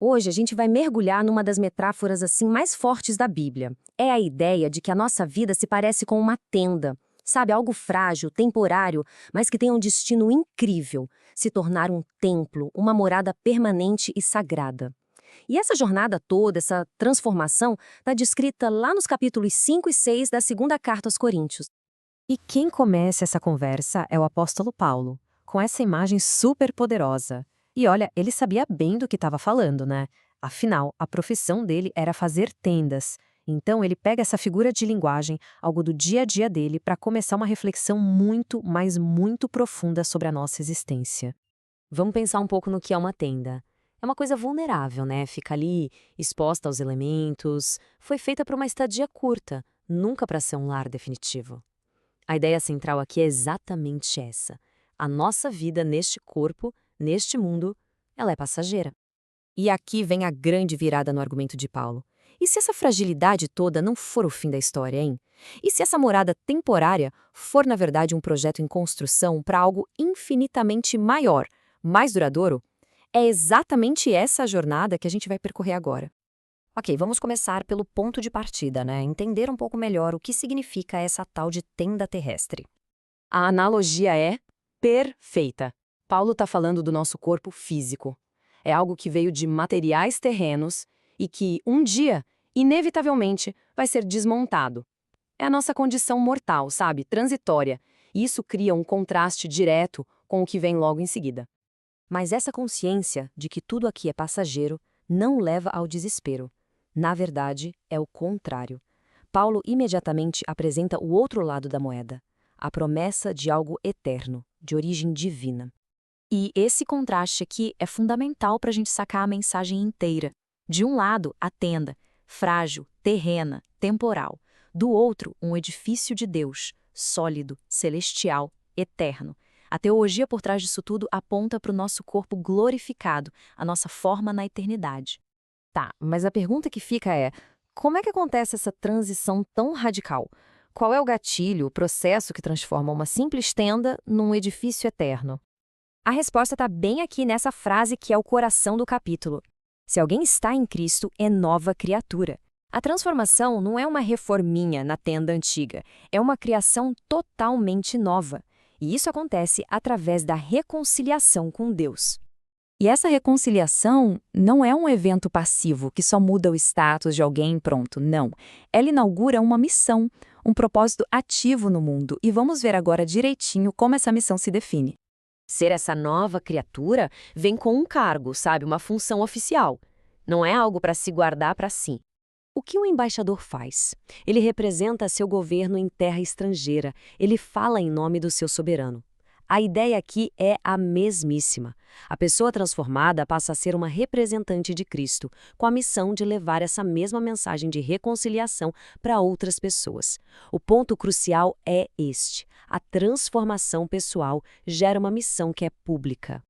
Hoje a gente vai mergulhar numa das metáforas assim mais fortes da Bíblia. É a ideia de que a nossa vida se parece com uma tenda, sabe, algo frágil, temporário, mas que tem um destino incrível, se tornar um templo, uma morada permanente e sagrada. E essa jornada toda, essa transformação, está descrita lá nos capítulos 5 e 6 da segunda carta aos Coríntios. E quem começa essa conversa é o apóstolo Paulo, com essa imagem super poderosa. E olha, ele sabia bem do que estava falando, né? Afinal, a profissão dele era fazer tendas. Então ele pega essa figura de linguagem, algo do dia a dia dele, para começar uma reflexão muito, mas muito profunda sobre a nossa existência. Vamos pensar um pouco no que é uma tenda. É uma coisa vulnerável, né? Fica ali exposta aos elementos. Foi feita para uma estadia curta, nunca para ser um lar definitivo. A ideia central aqui é exatamente essa. A nossa vida neste corpo, neste mundo, ela é passageira. E aqui vem a grande virada no argumento de Paulo. E se essa fragilidade toda não for o fim da história, hein? E se essa morada temporária for, na verdade, um projeto em construção para algo infinitamente maior, mais duradouro? É exatamente essa a jornada que a gente vai percorrer agora. Ok, vamos começar pelo ponto de partida, né? Entender um pouco melhor o que significa essa tal de tenda terrestre. A analogia é perfeita. Paulo está falando do nosso corpo físico. É algo que veio de materiais terrenos e que, um dia, inevitavelmente, vai ser desmontado. É a nossa condição mortal, sabe? Transitória. E isso cria um contraste direto com o que vem logo em seguida. Mas essa consciência de que tudo aqui é passageiro não leva ao desespero. Na verdade, é o contrário. Paulo imediatamente apresenta o outro lado da moeda, a promessa de algo eterno, de origem divina. E esse contraste aqui é fundamental para a gente sacar a mensagem inteira. De um lado, a tenda, frágil, terrena, temporal. Do outro, um edifício de Deus, sólido, celestial, eterno. A teologia por trás disso tudo aponta para o nosso corpo glorificado, a nossa forma na eternidade. Tá, mas a pergunta que fica é: como é que acontece essa transição tão radical? Qual é o gatilho, o processo que transforma uma simples tenda num edifício eterno? A resposta está bem aqui nessa frase que é o coração do capítulo. Se alguém está em Cristo, é nova criatura. A transformação não é uma reforminha na tenda antiga, é uma criação totalmente nova. E isso acontece através da reconciliação com Deus. E essa reconciliação não é um evento passivo que só muda o status de alguém e pronto, não. Ela inaugura uma missão, um propósito ativo no mundo, e vamos ver agora direitinho como essa missão se define. Ser essa nova criatura vem com um cargo, sabe, uma função oficial. Não é algo para se guardar para si. O que um embaixador faz? Ele representa seu governo em terra estrangeira, ele fala em nome do seu soberano. A ideia aqui é a mesmíssima. A pessoa transformada passa a ser uma representante de Cristo, com a missão de levar essa mesma mensagem de reconciliação para outras pessoas. O ponto crucial é este: a transformação pessoal gera uma missão que é pública.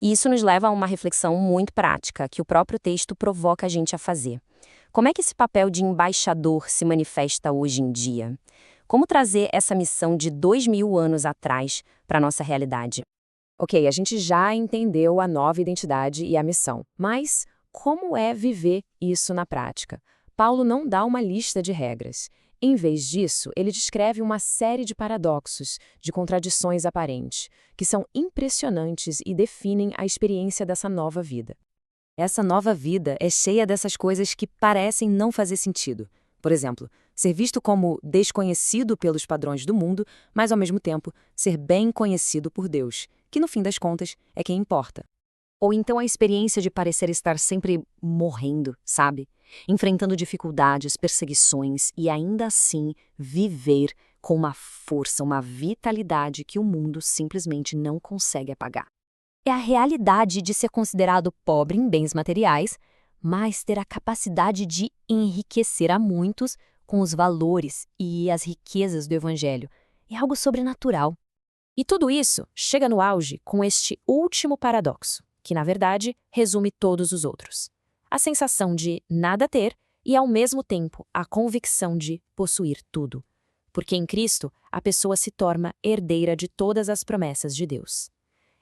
E isso nos leva a uma reflexão muito prática, que o próprio texto provoca a gente a fazer. Como é que esse papel de embaixador se manifesta hoje em dia? Como trazer essa missão de 2000 anos atrás para a nossa realidade? Ok, a gente já entendeu a nova identidade e a missão, mas como é viver isso na prática? Paulo não dá uma lista de regras. Em vez disso, ele descreve uma série de paradoxos, de contradições aparentes, que são impressionantes e definem a experiência dessa nova vida. Essa nova vida é cheia dessas coisas que parecem não fazer sentido. Por exemplo, ser visto como desconhecido pelos padrões do mundo, mas ao mesmo tempo ser bem conhecido por Deus, que no fim das contas é quem importa. Ou então a experiência de parecer estar sempre morrendo, sabe? Enfrentando dificuldades, perseguições e ainda assim viver com uma força, uma vitalidade que o mundo simplesmente não consegue apagar. É a realidade de ser considerado pobre em bens materiais, mas ter a capacidade de enriquecer a muitos com os valores e as riquezas do Evangelho. É algo sobrenatural. E tudo isso chega no auge com este último paradoxo, que na verdade resume todos os outros. A sensação de nada ter e, ao mesmo tempo, a convicção de possuir tudo. Porque em Cristo, a pessoa se torna herdeira de todas as promessas de Deus.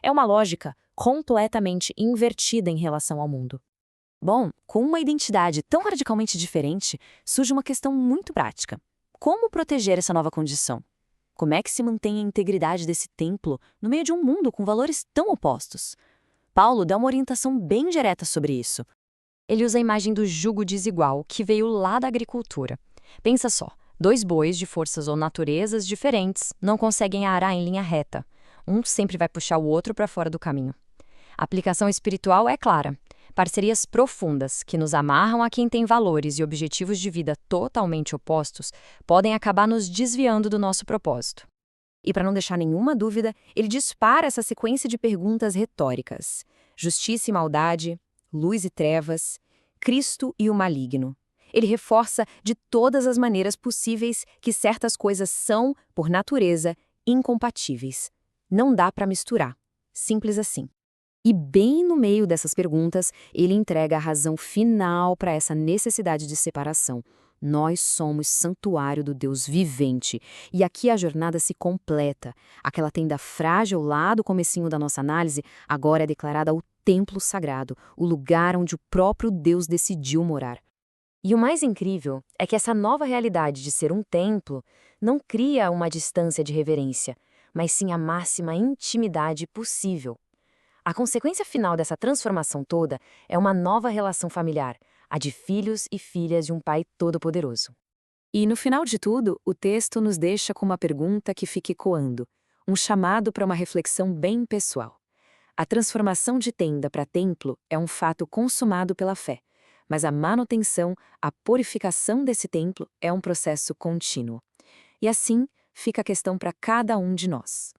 É uma lógica completamente invertida em relação ao mundo. Bom, com uma identidade tão radicalmente diferente, surge uma questão muito prática. Como proteger essa nova condição? Como é que se mantém a integridade desse templo no meio de um mundo com valores tão opostos? Paulo dá uma orientação bem direta sobre isso. Ele usa a imagem do jugo desigual que veio lá da agricultura. Pensa só, dois bois de forças ou naturezas diferentes não conseguem arar em linha reta. Um sempre vai puxar o outro para fora do caminho. A aplicação espiritual é clara. Parcerias profundas, que nos amarram a quem tem valores e objetivos de vida totalmente opostos, podem acabar nos desviando do nosso propósito. E para não deixar nenhuma dúvida, ele dispara essa sequência de perguntas retóricas: justiça e maldade, luz e trevas, Cristo e o maligno. Ele reforça de todas as maneiras possíveis que certas coisas são, por natureza, incompatíveis. Não dá para misturar. Simples assim. E bem no meio dessas perguntas, ele entrega a razão final para essa necessidade de separação. Nós somos santuário do Deus vivente. E aqui a jornada se completa. Aquela tenda frágil lá do comecinho da nossa análise, agora é declarada o templo sagrado, o lugar onde o próprio Deus decidiu morar. E o mais incrível é que essa nova realidade de ser um templo não cria uma distância de reverência, mas sim a máxima intimidade possível. A consequência final dessa transformação toda é uma nova relação familiar, a de filhos e filhas de um Pai Todo-Poderoso. E no final de tudo, o texto nos deixa com uma pergunta que fica ecoando, um chamado para uma reflexão bem pessoal. A transformação de tenda para templo é um fato consumado pela fé, mas a manutenção, a purificação desse templo é um processo contínuo. E assim fica a questão para cada um de nós.